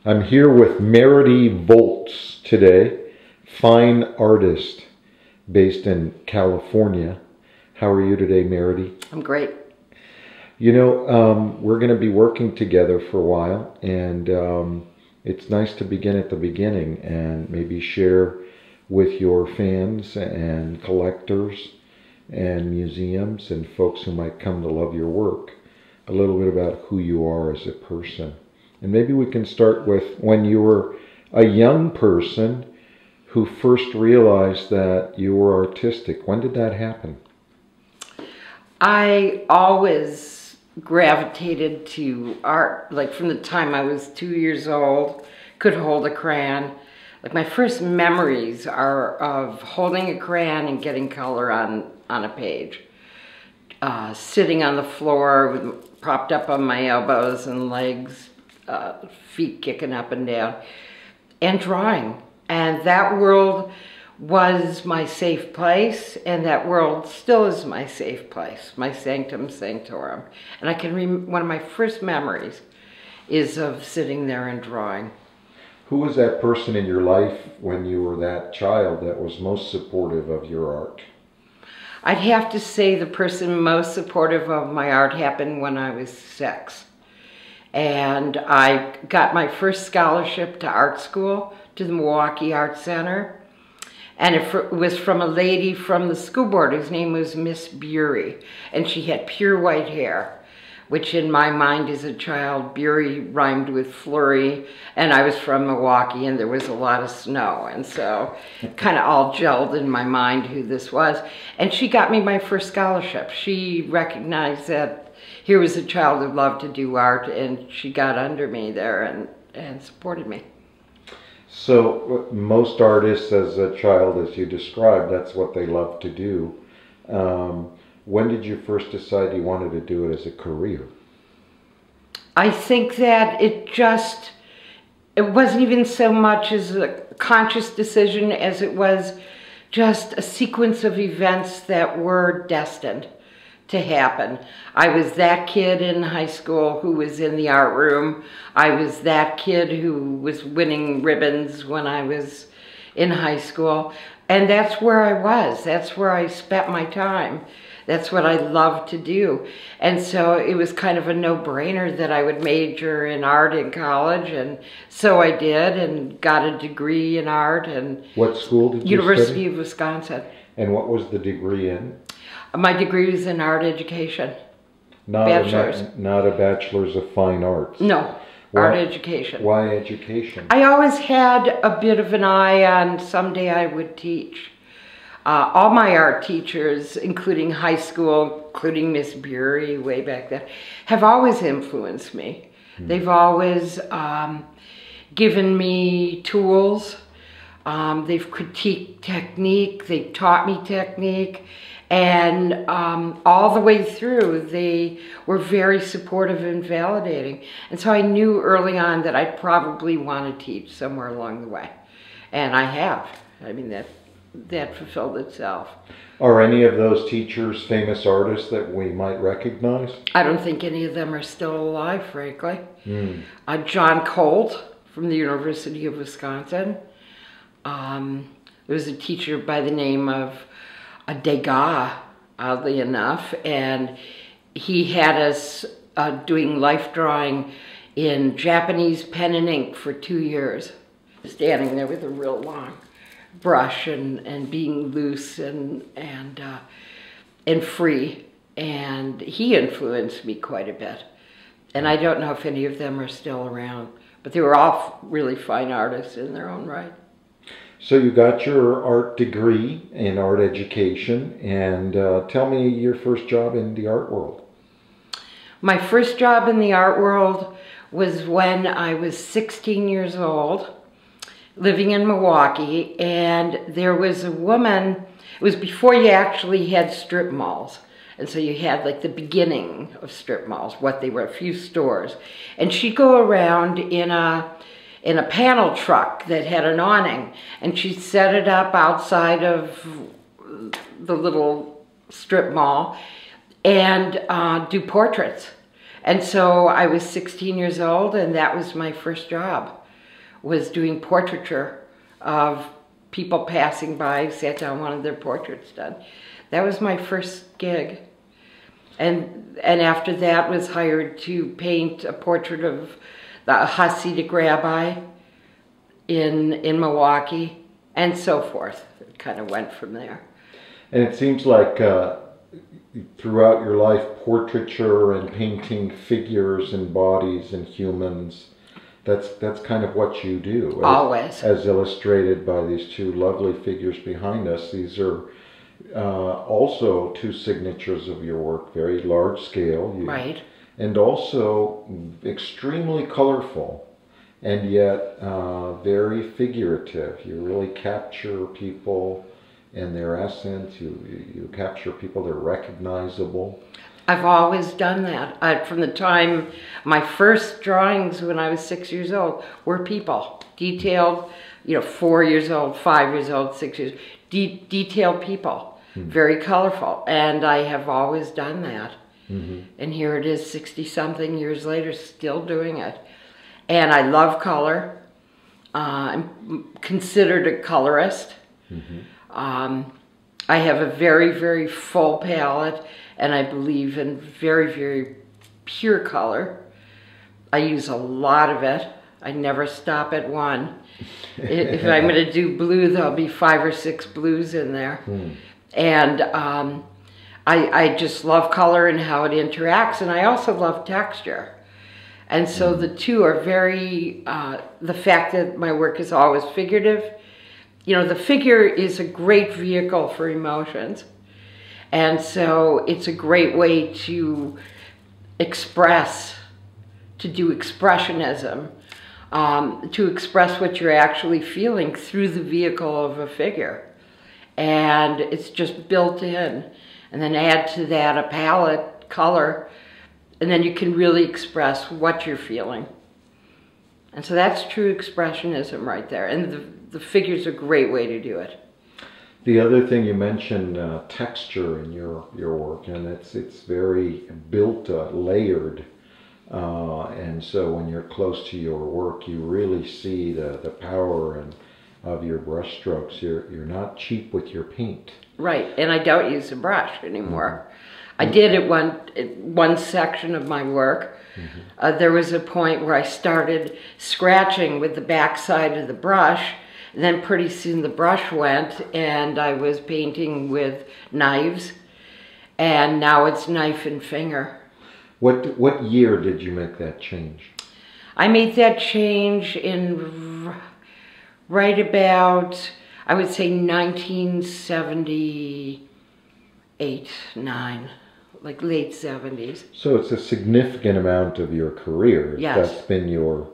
I'm here with Meridy Volz today, fine artist based in California. How are you today, Meridy? I'm great. You know, we're going to be working together for a while, and it's nice to begin at the beginning and maybe share with your fans and collectors and museums and folks who might come to love your work a little bit about who you are as a person. And maybe we can start with when you were a young person who first realized that you were artistic. When did that happen? I always gravitated to art, like from the time I was 2 years old, could hold a crayon. Like my first memories are of holding a crayon and getting color on a page. Sitting on the floor, propped up on my elbows and legs, feet kicking up and down, and drawing. And that world was my safe place, and that world still is my safe place, my sanctum sanctorum. And I can one of my first memories is of sitting there and drawing. Who was that person in your life when you were that child that was most supportive of your art? I'd have to say the person most supportive of my art happened when I was 6. And I got my first scholarship to art school, to the Milwaukee Art Center. And it was from a lady from the school board whose name was Miss Bury. And she had pure white hair, which in my mind as a child, Bury rhymed with flurry. And I was from Milwaukee and there was a lot of snow. And so it kind of all gelled in my mind who this was. And she got me my first scholarship. She recognized that here was a child who loved to do art, and she got under me there and supported me. So most artists as a child, as you described, that's what they love to do. When did you first decide you wanted to do it as a career? I think that it wasn't even so much as a conscious decision as it was just a sequence of events that were destined to happen. I was that kid in high school who was in the art room. I was that kid who was winning ribbons when I was in high school. And that's where I was. That's where I spent my time. That's what I loved to do. And so it was kind of a no-brainer that I would major in art in college. And so I did, and got a degree in art. And what school did you study? University of Wisconsin. And what was the degree in? My degree was in art education. Not a bachelor's of fine arts? No, art education. Why education? I always had a bit of an eye on someday I would teach. All my art teachers, including high school, including Miss Bury way back then, have always influenced me. They've always given me tools. They've critiqued technique. They've taught me technique. And all the way through, they were very supportive and validating. And so I knew early on that I'd probably want to teach somewhere along the way. And I have. I mean, that fulfilled itself. Are any of those teachers famous artists that we might recognize? I don't think any of them are still alive, frankly. John Colt from the University of Wisconsin. There was a teacher by the name of Degas, oddly enough, and he had us doing life drawing in Japanese pen and ink for 2 years. Standing there with a real long brush and being loose and free, and he influenced me quite a bit. And I don't know if any of them are still around, but they were all really fine artists in their own right. So you got your art degree in art education, and tell me your first job in the art world. My first job in the art world was when I was 16 years old, living in Milwaukee, and there was a woman, it was before you actually had strip malls. And so you had like the beginning of strip malls, what they were, a few stores. And she'd go around in a panel truck that had an awning, and she'd set it up outside of the little strip mall and do portraits. And so I was 16 years old, and that was my first job. was doing portraiture of people passing by, sat down, wanted their portraits done. That was my first gig. And after that was hired to paint a portrait of the Hasidic rabbi in Milwaukee, and so forth. It kind of went from there. And it seems like throughout your life, portraiture and painting figures and bodies and humans, that's kind of what you do. Always. As illustrated by these two lovely figures behind us. These are also two signatures of your work, very large scale. Right. And also extremely colorful, and yet very figurative. You really capture people and their essence. You capture people, they're recognizable. I've always done that. From the time, my first drawings when I was 6 years old were people. Detailed, 4 years old, 5 years old, 6 years, detailed people. Very colorful. And I have always done that. And here it is 60-something years later, still doing it. And I love color. I'm considered a colorist. I have a very, very full palette, and I believe in very, very pure color. I use a lot of it. I never stop at one. If I'm going to do blue, there'll be 5 or 6 blues in there. And I just love color and how it interacts, and I also love texture. And so the two are very, the fact that my work is always figurative, the figure is a great vehicle for emotions. And so it's a great way to express, to do expressionism, to express what you're actually feeling through the vehicle of a figure. And it's just built in. And then add to that a palette, color, and then you can really express what you're feeling. And so that's true expressionism right there. And the figure's a great way to do it. The other thing you mentioned, texture in your work, and it's very built, layered. And so when you're close to your work, you really see the power of your brush strokes. You're not cheap with your paint. Right, and I don't use a brush anymore. I did at one section of my work. There was a point where I started scratching with the back side of the brush, and then pretty soon the brush went, and I was painting with knives, and now it's knife and finger. What year did you make that change? I made that change in right about, I would say 1978, 9, like late 70s. So it's a significant amount of your career. Yes. That's been your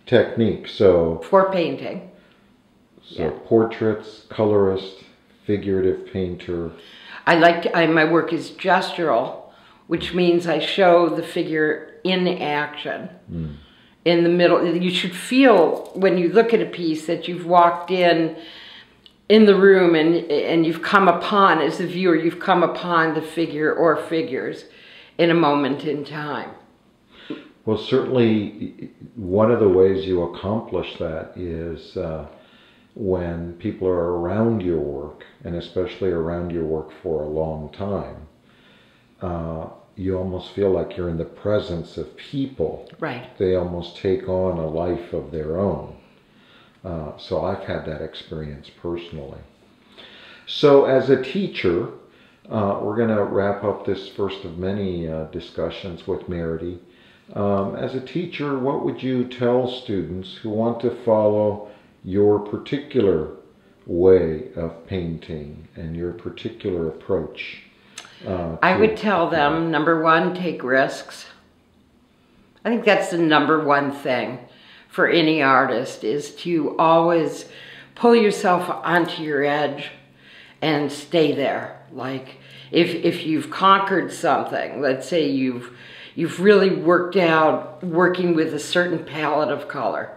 technique. So for painting. So yeah. Portraits, colorist, figurative painter. My work is gestural, which means I show the figure in action. In the middle, you should feel when you look at a piece that you've walked in the room and you've come upon, as the viewer, you've come upon the figure or figures in a moment in time. Well, certainly one of the ways you accomplish that is when people are around your work, and especially around your work for a long time, you almost feel like you're in the presence of people. Right. They almost take on a life of their own. So I've had that experience personally. So as a teacher, we're going to wrap up this first of many discussions with Meridy. As a teacher, what would you tell students who want to follow your particular way of painting and your particular approach? I would tell them, number one, take risks. I think that's the number one thing for any artist, is to always pull yourself onto your edge and stay there. Like if you've conquered something, let's say you've really worked out working with a certain palette of color,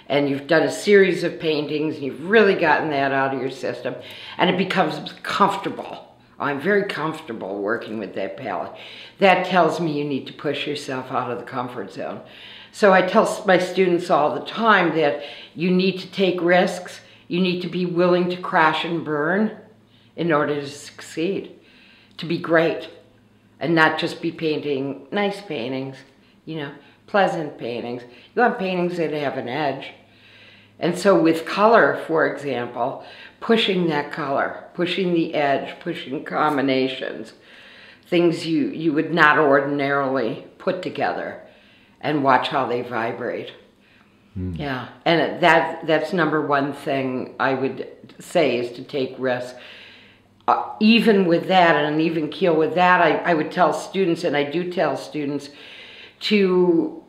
and you've done a series of paintings and you've really gotten that out of your system, and it becomes comfortable. I'm very comfortable working with that palette. That tells me you need to push yourself out of the comfort zone. So I tell my students all the time that you need to take risks, you need to be willing to crash and burn in order to succeed, to be great, and not just be painting nice paintings, you know, pleasant paintings. You want paintings that have an edge. And so with color, for example, pushing that color, pushing the edge, pushing combinations, things you would not ordinarily put together, and watch how they vibrate. Yeah, and that's number one thing I would say, is to take risks. Even with that, and an even keel with that, I would tell students, and I do tell students, to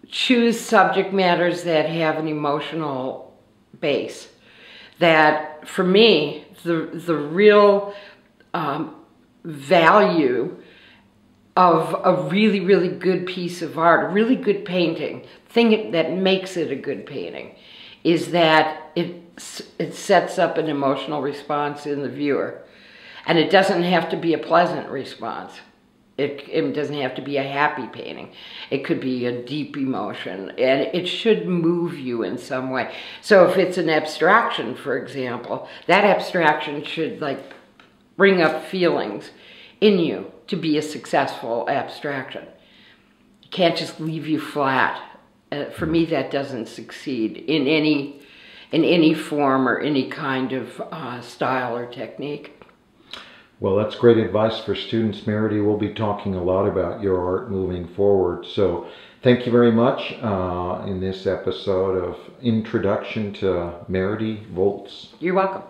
choose subject matters that have an emotional base. That, for me, the real value of a really, really good piece of art, a really good painting, thing that makes it a good painting, is that it sets up an emotional response in the viewer. And it doesn't have to be a pleasant response. It doesn't have to be a happy painting. It could be a deep emotion, and it should move you in some way. So if it's an abstraction, for example, that abstraction should like bring up feelings in you to be a successful abstraction. It can't just leave you flat. For me, that doesn't succeed in any form or any kind of style or technique. Well, that's great advice for students, Meridy. We'll be talking a lot about your art moving forward. So thank you very much in this episode of Introduction to Meridy Volz. You're welcome.